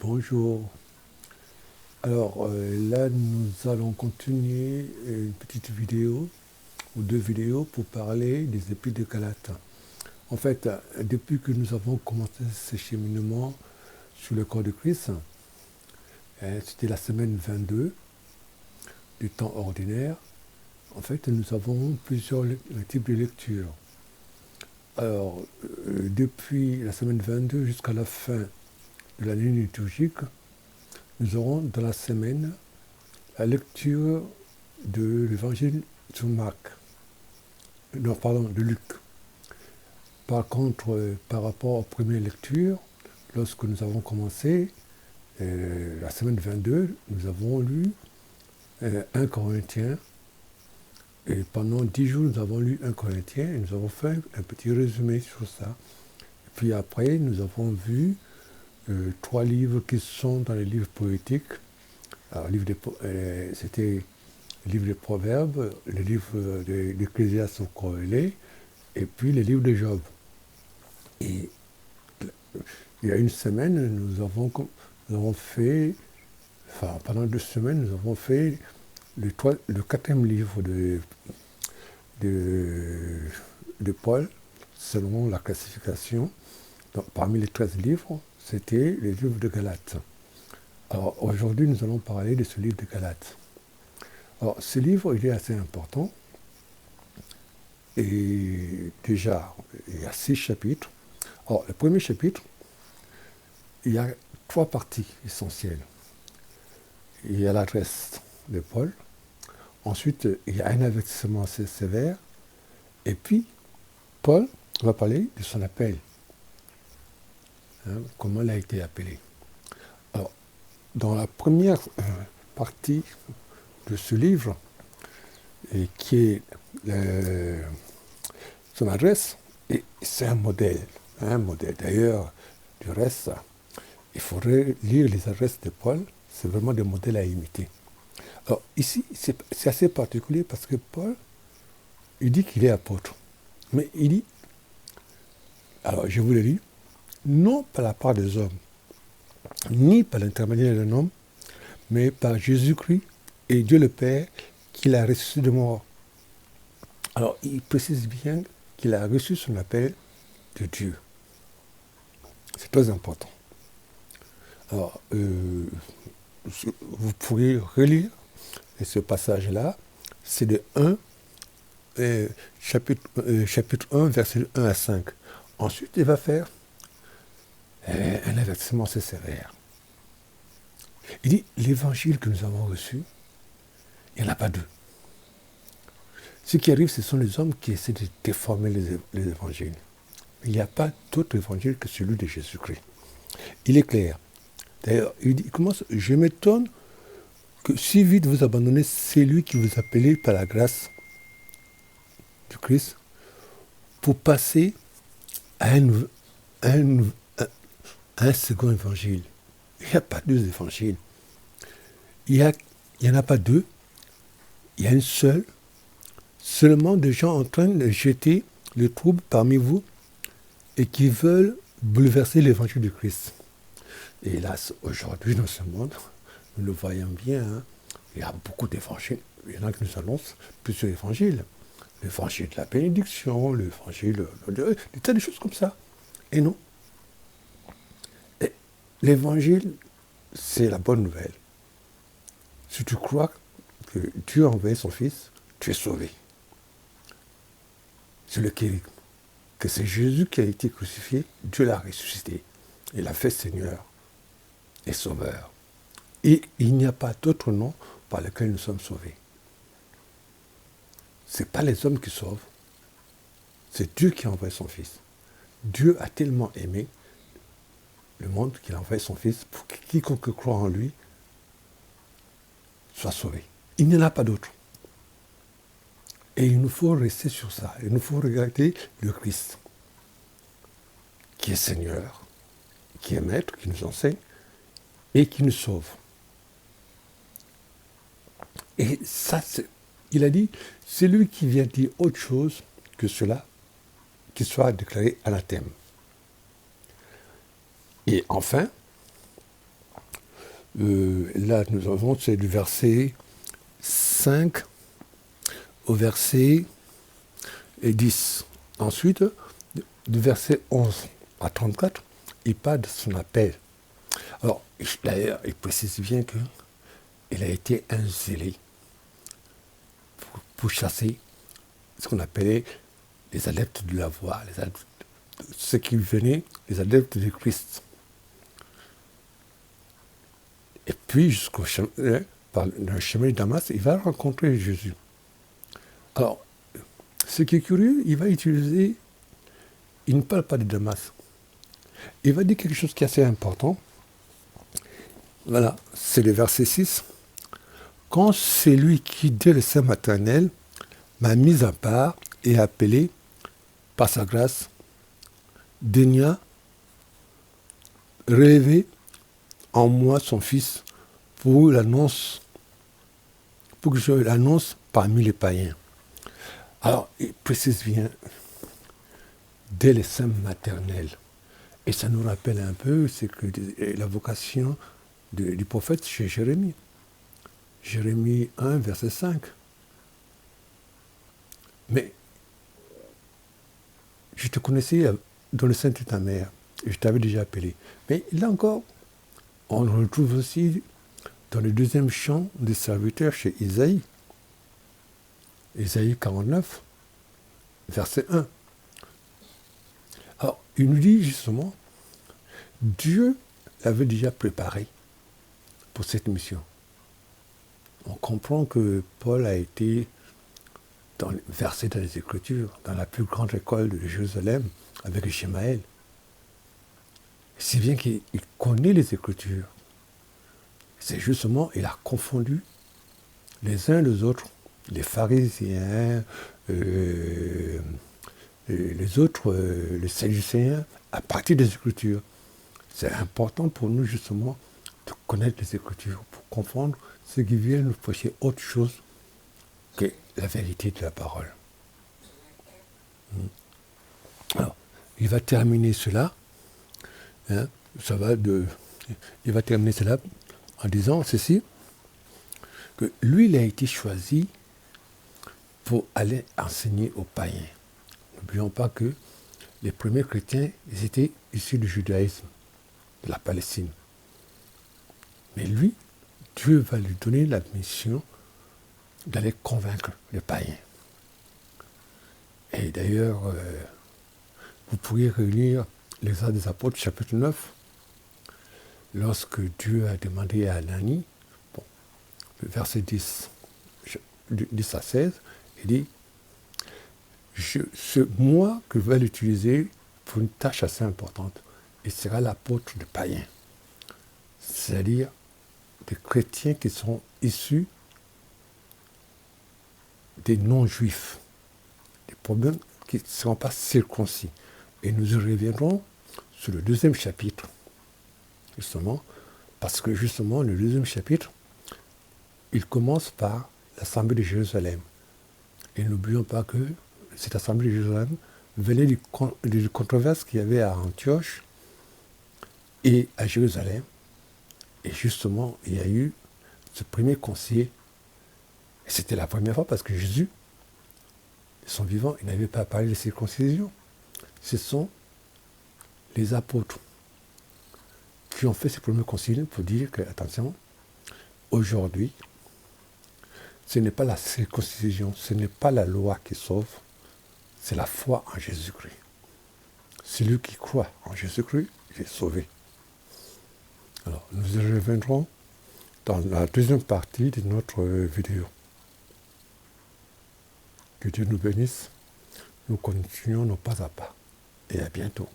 Bonjour. Alors là, nous allons continuer une petite vidéo ou deux vidéos pour parler des épîtres de Galates. En fait, depuis que nous avons commencé ce cheminement sur le corps de Christ, c'était la semaine 22 du temps ordinaire. En fait, nous avons plusieurs types de lectures. Alors, depuis la semaine 22 jusqu'à la fin de l'année liturgique, nous aurons dans la semaine la lecture de l'évangile de Marc. Non, pardon, de Luc. Par contre, par rapport aux premières lectures, lorsque nous avons commencé, la semaine 22, nous avons lu 1 Corinthiens. Et pendant 10 jours, nous avons lu 1 Corinthiens et nous avons fait un petit résumé sur ça. Et puis après, nous avons vu 3 livres qui sont dans les livres poétiques. Alors, c'était le livre des Proverbes, le livre d'Ecclésiaste sont corrélés, et puis les livres de Job. Et il y a une semaine, nous avons fait, enfin pendant 2 semaines, nous avons fait le 4e livre de Paul, selon la classification. Donc, parmi les 13 livres, c'était les livres de Galates. Alors aujourd'hui, nous allons parler de ce livre de Galates. Alors ce livre, il est assez important. Et déjà, il y a 6 chapitres. Alors le premier chapitre, il y a 3 parties essentielles. Il y a l'adresse de Paul. Ensuite, il y a un avertissement assez sévère. Et puis, Paul va parler de son appel. Comment il a été appelé. Alors, dans la première partie de ce livre, qui est son adresse, et c'est un modèle. D'ailleurs, du reste, il faudrait lire les adresses de Paul, c'est vraiment des modèles à imiter. Alors ici, c'est assez particulier parce que Paul, il dit qu'il est apôtre. Mais il dit, alors je vous le lis, non par la part des hommes, ni par l'intermédiaire d'un homme, mais par Jésus-Christ et Dieu le Père qui l'a ressuscité de mort. Alors il précise bien qu'il a reçu son appel de Dieu. C'est très important. Alors, vous pourrez relire ce passage-là. C'est de chapitre 1, verset 1 à 5. Ensuite, il va faire un avertissement assez sévère. Il dit, l'évangile que nous avons reçu, il n'y en a pas deux. Ce qui arrive, ce sont les hommes qui essaient de déformer les évangiles. Il n'y a pas d'autre évangile que celui de Jésus-Christ. Il est clair. D'ailleurs, il commence, je m'étonne que si vite vous abandonnez celui qui vous appelait par la grâce du Christ pour passer à un second évangile. Il n'y a pas deux évangiles. Il n'y en a pas deux. Il y a une seule. Seulement des gens en train de jeter le trouble parmi vous et qui veulent bouleverser l'évangile du Christ. Et hélas, aujourd'hui, dans ce monde, nous le voyons bien, il y a beaucoup d'évangiles. Il y en a qui nous annoncent plusieurs évangiles. L'évangile de la bénédiction, l'évangile des tas de choses comme ça. Et non. Et l'évangile, c'est la bonne nouvelle. Si tu crois que Dieu a envoyé son Fils, tu es sauvé. C'est le kérigme. Que c'est Jésus qui a été crucifié, Dieu l'a ressuscité. Il l'a fait Seigneur et Sauveur. Et il n'y a pas d'autre nom par lequel nous sommes sauvés. Ce n'est pas les hommes qui sauvent, c'est Dieu qui a envoyé son Fils. Dieu a tellement aimé le monde qu'il a envoyé son Fils pour que quiconque croit en lui soit sauvé. Il n'y en a pas d'autre. Et il nous faut rester sur ça. Il nous faut regarder le Christ, qui est Seigneur, qui est Maître, qui nous enseigne et qui nous sauve. Et ça, il a dit, c'est lui qui vient dire autre chose que cela, qui soit déclaré anathème. Et enfin, Là, nous avons, c'est du verset 5 au verset 10. Ensuite, du verset 11 à 34, il parle de son appel. Alors, d'ailleurs, il précise bien qu'il a été un zélé pour chasser ce qu'on appelait les adeptes de la voie, ceux qui venaient, les adeptes de Christ. Et puis, par le chemin de Damas, il va rencontrer Jésus. Alors, ce qui est curieux, il ne parle pas de Damas. Il va dire quelque chose qui est assez important. Voilà, c'est le verset 6. Quand celui qui, dès le sein maternel, m'a mis à part et appelé par sa grâce, daigna relever en moi son fils pour que je l'annonce parmi les païens. Alors, il précise bien, dès le sein maternel. Et ça nous rappelle un peu, c'est que la vocation du prophète chez Jérémie. Jérémie 1, verset 5. Mais je te connaissais dans le sein de ta mère, et je t'avais déjà appelé. Mais là encore, on le retrouve aussi dans le deuxième chant des serviteurs chez Isaïe. Isaïe 49, verset 1. Alors, il nous dit justement, Dieu l'avait déjà préparé pour cette mission. On comprend que Paul a été versé dans les Écritures, dans la plus grande école de Jérusalem, avec Ishmaël. Si bien qu'il connaît les Écritures. C'est justement, il a confondu les uns les autres, les pharisiens, les autres, les sadducéens, à partir des Écritures. C'est important pour nous justement de connaître les Écritures, pour comprendre ceux qui viennent nous prêcher autre chose que la vérité de la parole. Alors, il va terminer cela, il va terminer cela en disant ceci, que lui, il a été choisi pour aller enseigner aux païens. N'oublions pas que les premiers chrétiens, ils étaient issus du judaïsme, de la Palestine. Mais lui, Dieu va lui donner la mission d'aller convaincre les païens. Et d'ailleurs, vous pourriez relire les Actes des Apôtres, chapitre 9, lorsque Dieu a demandé à Ananie, le verset 10 à 16, il dit, c'est moi que je vais l'utiliser pour une tâche assez importante. Il sera l'apôtre des païens. C'est-à-dire des chrétiens qui sont issus des non-juifs, des problèmes qui ne seront pas circoncis. Et nous y reviendrons sur le deuxième chapitre, justement, parce que justement, le deuxième chapitre, il commence par l'Assemblée de Jérusalem. Et n'oublions pas que cette Assemblée de Jérusalem venait des controverses qu'il y avait à Antioche et à Jérusalem. Et justement, il y a eu ce premier concile. Et c'était la première fois parce que Jésus, de son vivant, il n'avait pas parlé de circoncision. Ce sont les apôtres qui ont fait ce premier concile pour dire que, attention, aujourd'hui, ce n'est pas la circoncision, ce n'est pas la loi qui sauve, c'est la foi en Jésus-Christ. Celui qui croit en Jésus-Christ est sauvé. Alors, nous y reviendrons dans la deuxième partie de notre vidéo. Que Dieu nous bénisse. Nous continuons nos pas à pas. Et à bientôt.